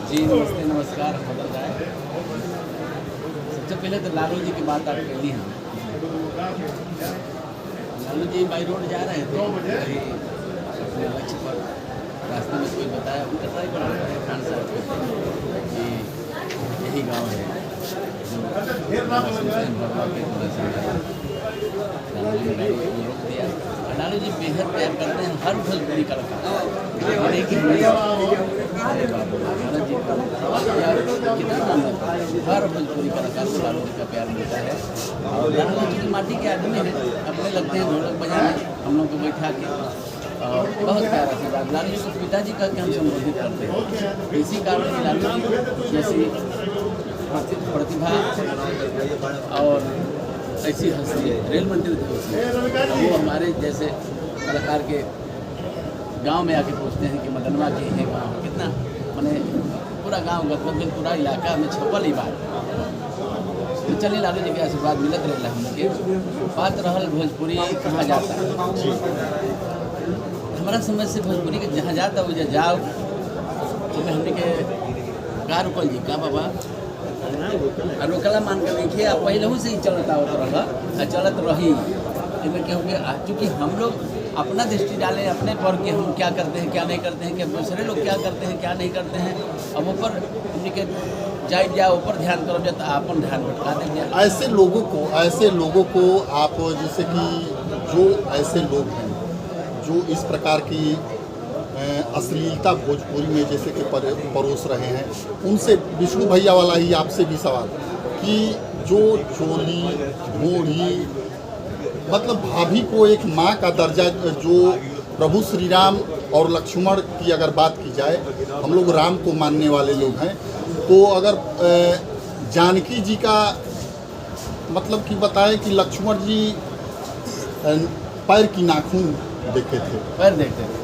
जी नमस्ते, नमस्कार बदल रहा है। सबसे पहले तो लालू जी की बात आप कर ली हैं। लालू जी बाई रोड जा रहे थे कहीं अपने लक्ष्य पर, रास्ते में कोई बताया, उनका ट्राई कर रहे थे खान साहब को कि यही गांव है जो रोक दिया। लालू जी बेहद प्यार करते हैं हर भोजपुरी कलाकार, हर भोजपुरी कलाकार को लालू का प्यार मिलता है। और लालू जी की माटी के आदमी हैं, अपने लगते हैं ढोलक बजाने, हम लोग को बैठा के और बहुत प्यार आशीर्वाद। लालू जी को पिताजी करके हम संबोधित करते हैं। इसी कारण लालू जी जैसी प्रतिभा और ऐसी हस्ती है, रेल मंत्री थे वो हमारे जैसे कलाकार के गांव में आके पूछते हैं कि मदनवा के है गाँव कितना, मैंने पूरा गांव गदगद पूरा इलाका में छपल ही बात। तो चलिए लालू जी के आशीर्वाद मिलत रहे हम लोग के। बात रहल भोजपुरी कहाँ जाता है, हमारा समझ से भोजपुरी के जहाँ जाता है वो जाओ तो हमने के का रुकल जी का बाबा रोकला मान के देखिए, आप पहले से ही चलता होता रहा चलत रही। इनमें क्या हो गया, चूँकि हम लोग अपना दृष्टि डालें अपने पर कि हम क्या करते हैं क्या नहीं करते हैं, कि दूसरे लोग क्या करते हैं क्या नहीं करते हैं, अब ऊपर के जाओ ऊपर ध्यान करो जब अपन ध्यान भटका देंगे। ऐसे लोगों को आप जैसे कि जो ऐसे लोग हैं जो इस प्रकार की अश्लीलता भोजपुरी में जैसे कि परोस रहे हैं, उनसे विष्णु भैया वाला ही आपसे भी सवाल कि जो चोली घोड़ी मतलब भाभी को एक माँ का दर्जा, जो प्रभु श्री राम और लक्ष्मण की अगर बात की जाए, हम लोग राम को मानने वाले लोग हैं, तो अगर जानकी जी का मतलब कि बताएं कि लक्ष्मण जी पैर की नाखून देखे थे, पैर देखते थे,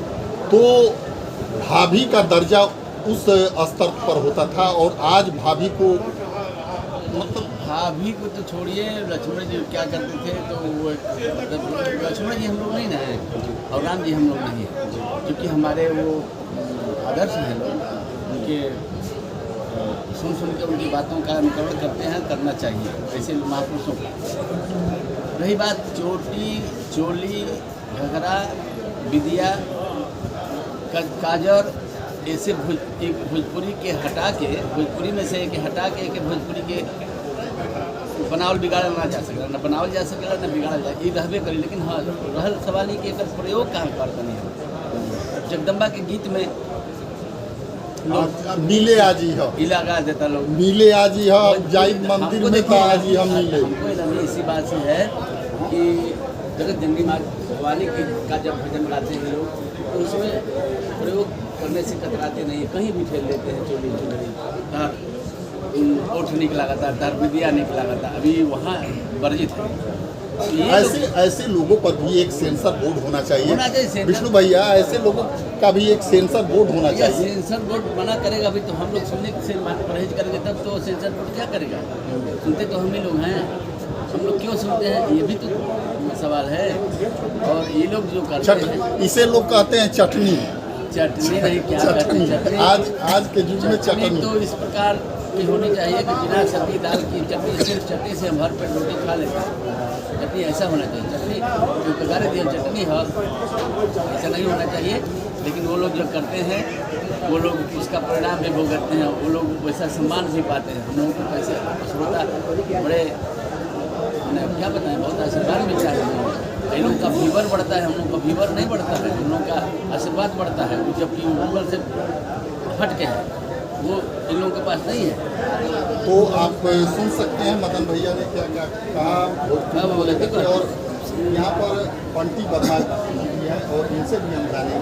तो भाभी का दर्जा उस स्तर पर होता था। और आज भाभी को मतलब भाभी को तो छोड़िए, लक्ष्मण जी क्या करते थे, तो वो मतलब लक्ष्मण जी हम लोग नहीं ना हैं और राम जी हम लोग नहीं हैं, क्योंकि हमारे वो आदर्श हैं लोग, उनके सुन के उनकी बातों का अनुकरण करते हैं, करना चाहिए ऐसे महापुरुषों को। रही बात चोटी चोली घघरा विदिया काजर, ऐसे भोजपुरी के हटा के, भोजपुरी में से एक हटा के भोजपुरी के बनावल बिगाड़ल ना जा सकेला, ना बनावल जा सकेला ना बिगाड़ल जा, ये रहबे करी। लेकिन हाँ रहल सवाल ही कि एक प्रयोग कहाँ करते हैं। जगदम्बा के गीत में मिले आजी हो लगा देता लोग, मिले आजी हो जाई मंदिर में तो आजी हम मिले। हमको इसी बात से है कि जगत जननी माँ भवानी का जब भजन गाते हैं लोग, तो उसमें प्रयोग करने से कतराते नहीं, कहीं भी फेल लेते हैं चोली चुनरी, ओठ निक लगाता तार विद्या निक लगाता, अभी वहाँ वर्जित है। ऐसे लोगों पर भी एक सेंसर बोर्ड होना चाहिए विष्णु भैया, ऐसे लोगों का भी एक सेंसर बोर्ड होना चाहिए। सेंसर बोर्ड बना करेगा अभी तो हम लोग सुनने से परहेज करेंगे, तब तो सेंसर बोर्ड क्या करेगा। सुनते तो हम ही लोग हैं, हम लोग क्यों सुनते हैं ये भी तो सवाल है। और ये लोग जो करते हैं, इसे लोग कहते हैं चटनी नहीं क्या कहते हैं चटनी, आज के युग में चटनी तो इस प्रकार की होनी चाहिए कि बिना सब्जी दाल की चटनी, सिर्फ चटनी से हम भर पेट रोटी खा लेते हैं। चटनी ऐसा होना चाहिए, चटनी जो पकारे दिया चटनी है ऐसा नहीं होना चाहिए। लेकिन वो लोग जो करते हैं वो लोग उसका परिणाम भी भुगतते हैं, वो लोग वैसा सम्मान भी पाते हैं। हम लोगों को कैसे श्रोता बड़े मैंने क्या बताएं, बहुत आशीर्वाद मिलता है। इन लोगों का व्यूवर बढ़ता है, हम लोग का व्यूवर नहीं बढ़ता है, हम लोगों का आशीर्वाद बढ़ता है, जबकि गूगल से हट के है वो इन लोगों के पास नहीं है। तो आप सुन सकते हैं मदन भैया ने क्या क्या कहा, और यहाँ पर पंटी बदमाश है और इनसे भी हम जानेंगे।